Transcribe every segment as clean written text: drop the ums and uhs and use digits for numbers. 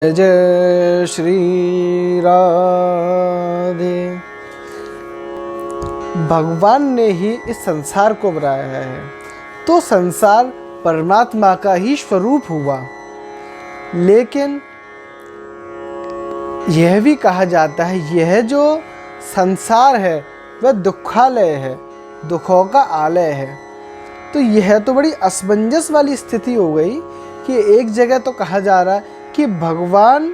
जय श्री राधे। भगवान ने ही इस संसार को बनाया है, तो संसार परमात्मा का ही स्वरूप हुआ। लेकिन यह भी कहा जाता है यह जो संसार है वह दुखालय है, दुखों का आलय है। तो यह तो बड़ी असमंजस वाली स्थिति हो गई कि एक जगह तो कहा जा रहा है कि भगवान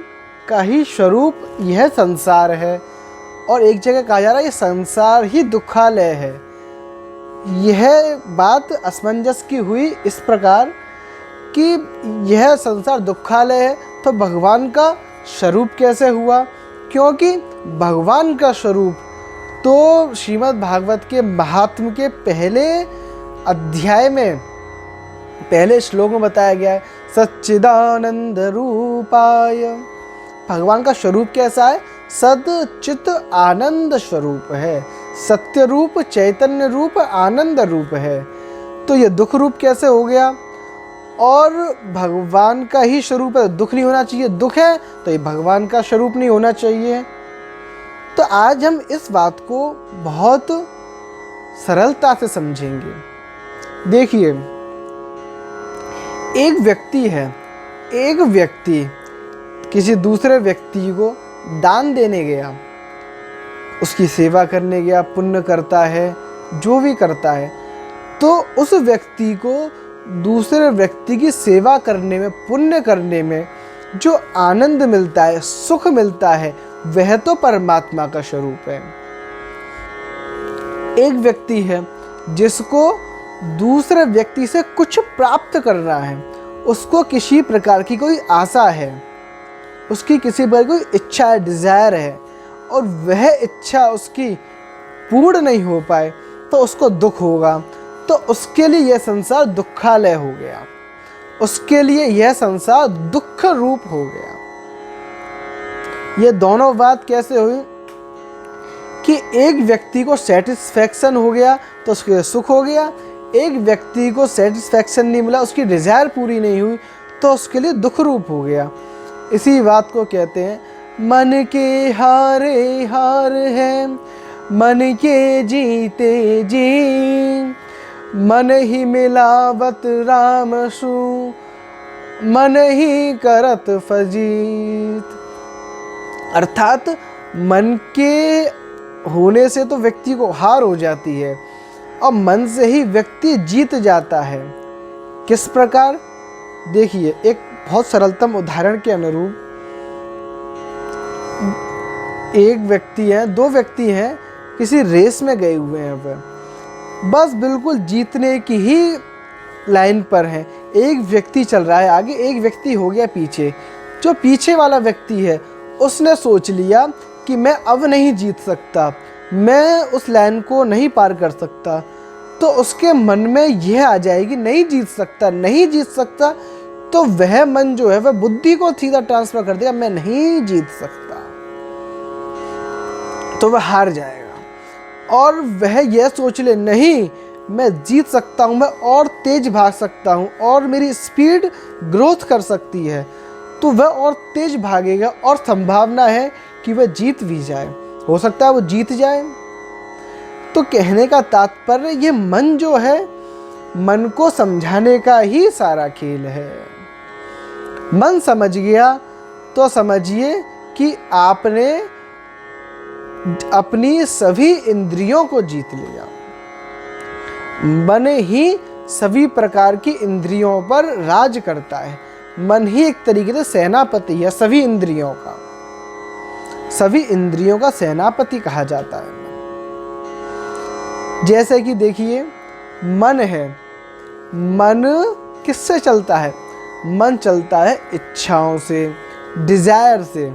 का ही स्वरूप यह संसार है और एक जगह कहा जा रहा है ये संसार ही दुखालय है। यह बात असमंजस की हुई इस प्रकार कि यह संसार दुखालय है तो भगवान का स्वरूप कैसे हुआ, क्योंकि भगवान का स्वरूप तो श्रीमद् भागवत के महात्म्य के पहले अध्याय में पहले श्लोक में बताया गया है। सच्चिदानंद रूपाय, भगवान का स्वरूप कैसा है? सद चित आनंद स्वरूप है, सत्य रूप, चैतन्य रूप, आनंद रूप है। तो ये दुख रूप कैसे हो गया? और भगवान का ही स्वरूप है, दुख नहीं होना चाहिए, दुख है तो ये भगवान का स्वरूप नहीं होना चाहिए। तो आज हम इस बात को बहुत सरलता से समझेंगे। देखिए, एक व्यक्ति है, एक व्यक्ति किसी दूसरे व्यक्ति को दान देने गया, उसकी सेवा करने गया, पुण्य करता है, जो भी करता है, तो उस व्यक्ति को दूसरे व्यक्ति की सेवा करने में, पुण्य करने में जो आनंद मिलता है, सुख मिलता है, वह तो परमात्मा का स्वरूप है। एक व्यक्ति है जिसको दूसरे व्यक्ति से कुछ प्राप्त करना है, उसको किसी प्रकार की कोई आशा है, उसकी किसी पर कोई इच्छा है, डिज़ायर है, और वह इच्छा उसकी पूर्ण नहीं हो पाए तो उसको दुख होगा। तो उसके लिए यह संसार दुखालय हो गया, उसके लिए यह संसार दुख रूप हो गया। ये दोनों बात कैसे हुई कि एक व्यक्ति को सेटिस्फैक्शन हो गया तो उसके लिए सुख हो गया, एक व्यक्ति को सेटिस्फैक्शन नहीं मिला, उसकी डिज़ायर पूरी नहीं हुई तो उसके लिए दुख रूप हो गया। इसी बात को कहते हैं मन के हारे हार है, मन के जीते जी, मन ही मिलावत राम सु, मन ही करत फजीत। अर्थात मन के होने से तो व्यक्ति को हार हो जाती है और मन से ही व्यक्ति जीत जाता है। किस प्रकार? देखिए, एक बहुत सरलतम उदाहरण के अनुरूप, एक व्यक्ति है, दो व्यक्ति हैं, किसी रेस में गए हुए हैं, वह बस बिल्कुल जीतने की ही लाइन पर हैं। एक व्यक्ति चल रहा है आगे, एक व्यक्ति हो गया पीछे। जो पीछे वाला व्यक्ति है उसने सोच लिया कि मैं अब नहीं जीत सकता, मैं उस लाइन को नहीं पार कर सकता, तो उसके मन में यह आ जाएगी नहीं जीत सकता, नहीं जीत सकता, तो वह मन जो है वह बुद्धि को सीधा ट्रांसफर कर देगा, मैं नहीं जीत सकता, तो वह हार जाएगा। और वह यह सोच ले नहीं मैं जीत सकता हूँ, मैं और तेज भाग सकता हूँ और मेरी स्पीड ग्रोथ कर सकती है, तो वह और तेज भागेगा और संभावना है कि वह जीत भी जाए, हो सकता है वो जीत जाए। तो कहने का तात्पर्य ये मन जो है, मन को समझाने का ही सारा खेल है। मन समझ गया तो समझिए कि आपने अपनी सभी इंद्रियों को जीत लिया। मन ही सभी प्रकार की इंद्रियों पर राज करता है, मन ही एक तरीके से सेनापति है सभी इंद्रियों का, सभी इंद्रियों का सेनापति कहा जाता है। जैसे कि देखिए, मन है, मन किससे चलता है? मन चलता है इच्छाओं से, डिज़ायर से।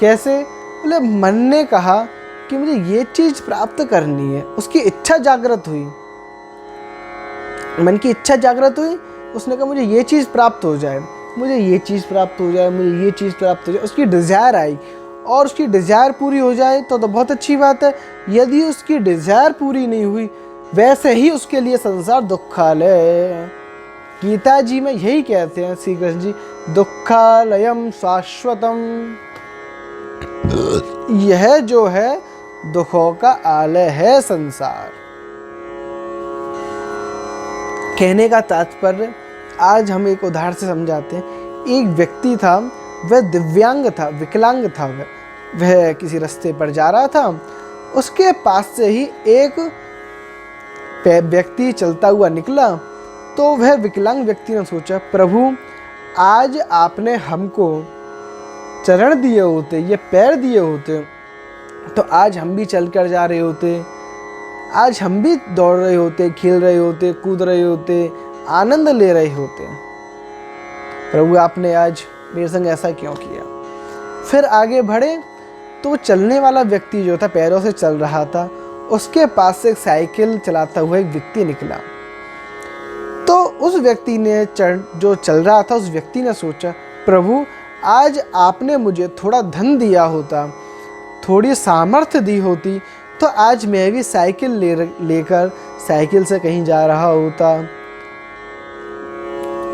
कैसे? बोले मन ने कहा कि मुझे ये चीज़ प्राप्त करनी है, उसकी इच्छा जागृत हुई, मन की इच्छा जागृत हुई, उसने कहा मुझे ये चीज़ प्राप्त हो जाए, मुझे ये चीज़ प्राप्त हो जाए, मुझे ये चीज़ प्राप्त हो जाए, उसकी डिज़ायर आई और उसकी डिज़ायर पूरी हो जाए तो बहुत अच्छी बात है। यदि उसकी डिज़ायर पूरी नहीं हुई, वैसे ही उसके लिए संसार दुखालय। गीता जी में यही कहते हैं श्री कृष्ण जी, दुःखालयम शाश्वतम। यह जो है दुखों का आलय है संसार। कहने का तात्पर्य आज हम एक उदाहरण से समझाते हैं। एक व्यक्ति था, वह दिव्यांग था, विकलांग था। वह किसी रास्ते पर जा रहा था, उसके पास से ही एक व्यक्ति चलता हुआ निकला। तो वह विकलांग व्यक्ति ने सोचा, प्रभु आज आपने हमको चरण दिए होते, ये पैर दिए होते, तो आज हम भी चल कर जा रहे होते, आज हम भी दौड़ रहे होते, खेल रहे होते, कूद रहे होते, आनंद ले रहे होते। प्रभु आपने आज मेरे संग ऐसा क्यों किया? फिर आगे बढ़े तो चलने वाला व्यक्ति जो था, पैरों से चल रहा था, उसके पास से एक साइकिल चलाता हुआ एक व्यक्ति निकला। तो उस व्यक्ति ने जो चल रहा था, उस व्यक्ति ने सोचा, प्रभु आज आपने मुझे थोड़ा धन दिया होता, थोड़ी सामर्थ्य दी होती, तो आज मैं भी साइकिल लेकर साइकिल से कहीं जा रहा होता।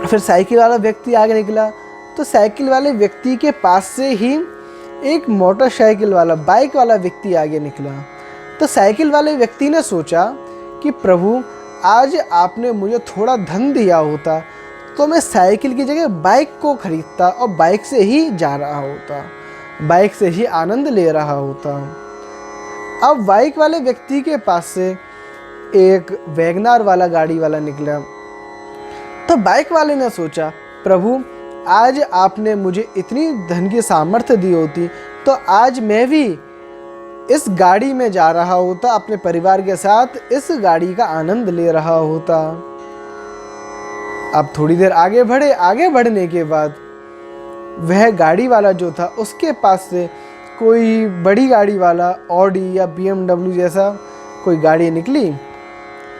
फिर साइकिल वाला व्यक्ति आगे निकला, तो साइकिल वाले व्यक्ति के पास से ही एक मोटरसाइकिल वाला, बाइक वाला व्यक्ति आगे निकला। तो साइकिल वाले व्यक्ति ने सोचा कि प्रभु आज आपने मुझे थोड़ा धन दिया होता, तो मैं साइकिल की जगह बाइक को खरीदता और बाइक से ही जा रहा होता, बाइक से ही आनंद ले रहा होता। अब बाइक वाले व्यक्ति के पास से एक वैगनार वाला गाड़ी वाला निकला। तो बाइक वाले ने सोचा, प्रभु आज आपने मुझे इतनी धन की सामर्थ्य दी होती, तो आज मैं भी इस गाड़ी में जा रहा होता, अपने परिवार के साथ इस गाड़ी का आनंद ले रहा होता। अब थोड़ी देर आगे बढ़े, आगे बढ़ने के बाद वह गाड़ी वाला जो था, उसके पास से कोई बड़ी गाड़ी वाला, ऑडी या BMW जैसा कोई गाड़ी निकली।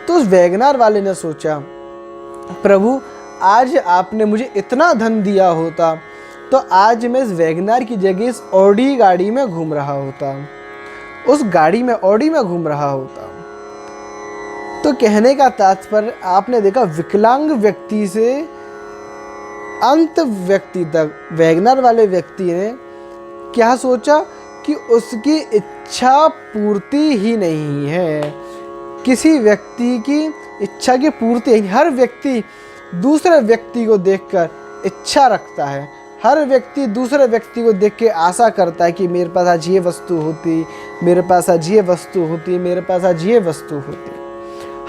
तो उस वैगनार वाले ने सोचा, प्रभु आज आपने मुझे इतना धन दिया होता, तो आज मैं इस वैगनार की जगह इस ऑडी गाड़ी में घूम रहा होता, उस गाड़ी में, ऑडी में घूम रहा होता। तो कहने का तात्पर्य आपने देखा, विकलांग व्यक्ति से अंत व्यक्ति तक वैगनार वाले व्यक्ति ने क्या सोचा कि उसकी इच्छा पूर्ति ही नहीं है। किसी व्यक्ति की इच्छा की पूर्ति, हर व्यक्ति दूसरे व्यक्ति को देखकर इच्छा रखता है, हर व्यक्ति दूसरे व्यक्ति को देख के आशा करता है कि मेरे पास आज ये वस्तु होती, मेरे पास आज ये वस्तु होती, मेरे पास आज ये वस्तु होती।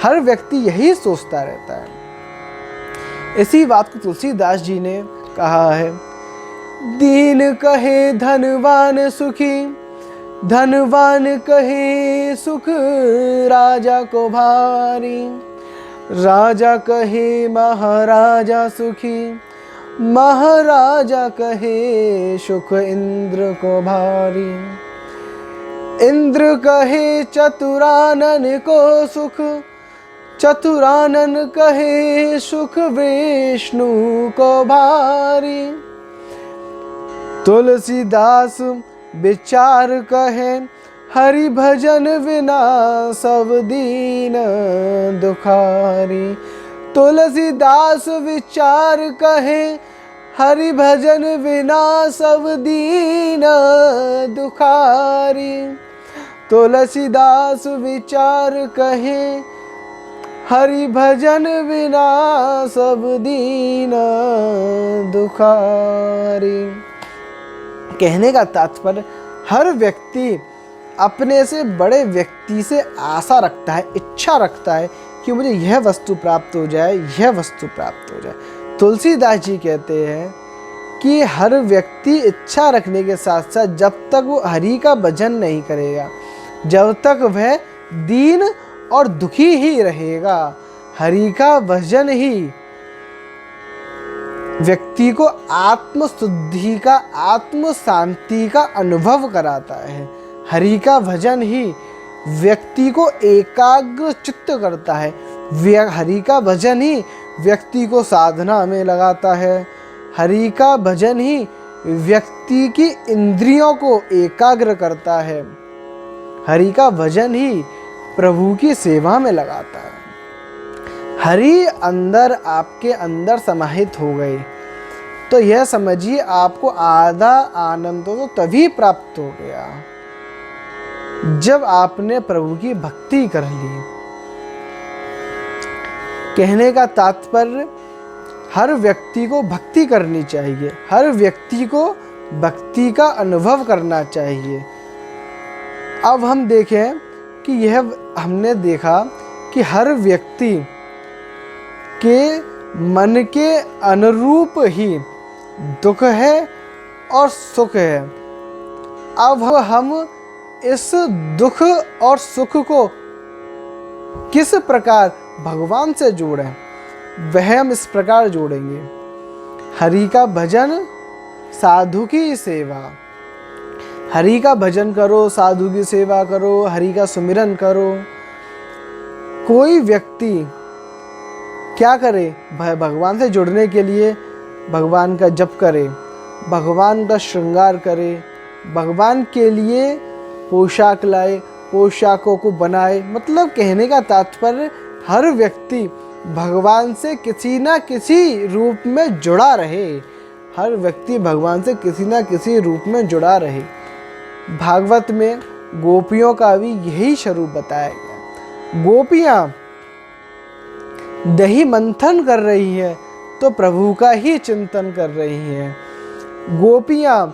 हर व्यक्ति यही सोचता रहता है। इसी बात को तुलसीदास जी ने कहा है, दीन कहे धनवान सुखी, धनवान कहे सुख राजा को भारी, राजा कहे महाराजा सुखी, महाराजा कहे सुख इंद्र को भारी, इंद्र कहे चतुरानन को सुख, चतुरानन कहे सुख विष्णु को भारी, तुलसीदास विचार कहे हरि भजन बिना सब दीन दुखारी, तुलसीदास विचार कहे हरि भजन बिना सब दीन दुखारी, तुलसीदास विचार कहे हरि भजन बिना सब दीन दुखारी। कहने का तात्पर्य, हर व्यक्ति अपने से बड़े व्यक्ति से आशा रखता है, इच्छा रखता है कि मुझे यह वस्तु प्राप्त हो जाए, यह वस्तु प्राप्त हो जाए। तुलसीदास जी कहते हैं कि हर व्यक्ति इच्छा रखने के साथ साथ जब तक वो हरि का भजन नहीं करेगा, जब तक वह दीन और दुखी ही रहेगा, हरि का भजन ही व्यक्ति को आत्म शुद्धि का, आत्म शांति का अनुभव कराता है। हरि का भजन ही व्यक्ति को एकाग्र चित्त करता है। हरि का भजन ही व्यक्ति को साधना में लगाता है। हरि का भजन ही व्यक्ति की इंद्रियों को एकाग्र करता है। हरि का भजन ही प्रभु की सेवा में लगाता है। हरि अंदर, आपके अंदर समाहित हो गए तो यह समझिए आपको आधा आनंद तो तभी प्राप्त हो गया जब आपने प्रभु की भक्ति कर ली। कहने का तात्पर्य हर व्यक्ति को भक्ति करनी चाहिए, हर व्यक्ति को भक्ति का अनुभव करना चाहिए। अब हम देखें कि यह हमने देखा कि हर व्यक्ति के मन के अनुरूप ही दुख है और सुख है। अब हम इस दुख और सुख को किस प्रकार भगवान से जोड़ें, वह हम इस प्रकार जोड़ेंगे। हरि का भजन, साधु की सेवा। हरि का भजन करो, साधु की सेवा करो, हरि का सुमिरन करो। कोई व्यक्ति क्या करे? भगवान से जुड़ने के लिए भगवान का जप करे, भगवान का श्रृंगार करे, भगवान के लिए पोशाक लाए, पोशाकों को बनाए। मतलब कहने का तात्पर्य हर व्यक्ति भगवान से किसी ना किसी रूप में जुड़ा रहे, हर व्यक्ति भगवान से किसी ना किसी रूप में जुड़ा रहे। भागवत में गोपियों का भी यही स्वरूप बताया गया। गोपियाँ दही मंथन कर रही है तो प्रभु का ही चिंतन कर रही हैं। गोपियाँ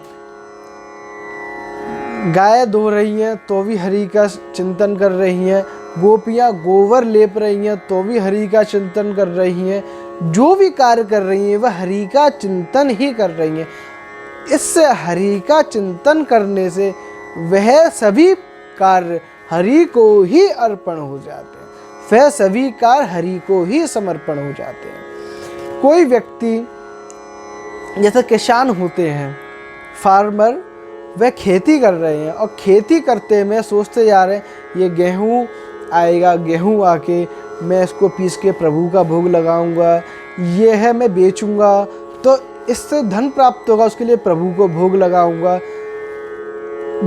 गाय धो रही हैं तो भी हरि का चिंतन कर रही हैं। गोपियाँ गोबर लेप रही हैं तो भी हरि का चिंतन कर रही हैं। जो भी कार्य कर रही हैं वह हरि का चिंतन ही कर रही हैं। इससे हरि का चिंतन करने से वह सभी कार्य हरि को ही अर्पण हो जाते हैं, वह सभी कार्य हरि को ही समर्पण हो जाते हैं। कोई व्यक्ति जैसे किसान होते हैं, फार्मर, वह खेती कर रहे हैं और खेती करते में सोचते जा रहे हैं ये गेहूँ आएगा, गेहूँ आके मैं इसको पीस के प्रभु का भोग लगाऊंगा, ये है मैं बेचूंगा तो इससे धन प्राप्त होगा, उसके लिए प्रभु को भोग लगाऊंगा।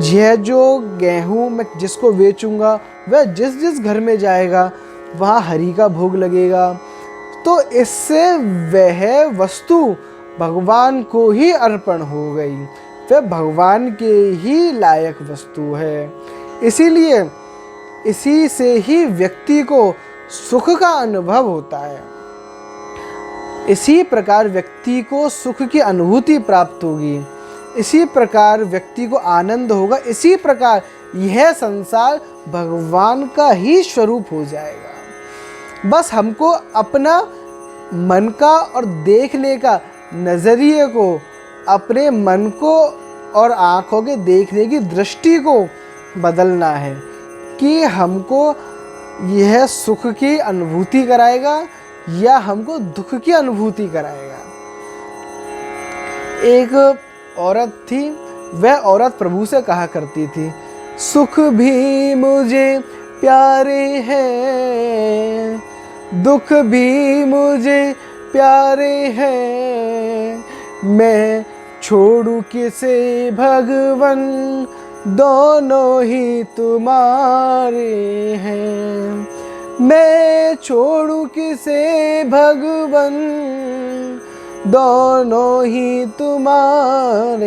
यह जो गेहूँ मैं जिसको बेचूंगा वह जिस जिस घर में जाएगा वहाँ हरि का भोग लगेगा, तो इससे वह वस्तु भगवान को ही अर्पण हो गई, वह भगवान के ही लायक वस्तु है। इसीलिए इसी से ही व्यक्ति को सुख का अनुभव होता है। इसी प्रकार व्यक्ति को सुख की अनुभूति प्राप्त होगी, इसी प्रकार व्यक्ति को आनंद होगा, इसी प्रकार यह संसार भगवान का ही स्वरूप हो जाएगा। बस हमको अपना मन का और देखने का नज़रिए को, अपने मन को और आँखों के देखने की दृष्टि को बदलना है कि हमको यह सुख की अनुभूति कराएगा या हमको दुख की अनुभूति कराएगा। एक औरत थी, वह औरत प्रभु से कहा करती थी, सुख भी मुझे प्यारे हैं, दुख भी मुझे प्यारे हैं, मैं छोड़ू किसे भगवन, दोनों ही तुम्हारे हैं। मैं छोड़ू किसे भगवन, दोनों ही तुम्हारे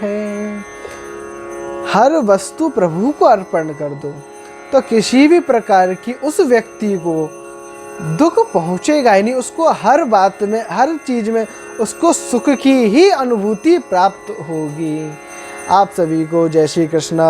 हैं। हर वस्तु प्रभु को अर्पण कर दो तो किसी भी प्रकार की उस व्यक्ति को दुख पहुँचेगा ही नहीं। उसको हर बात में, हर चीज़ में उसको सुख की ही अनुभूति प्राप्त होगी। आप सभी को जय श्री कृष्णा।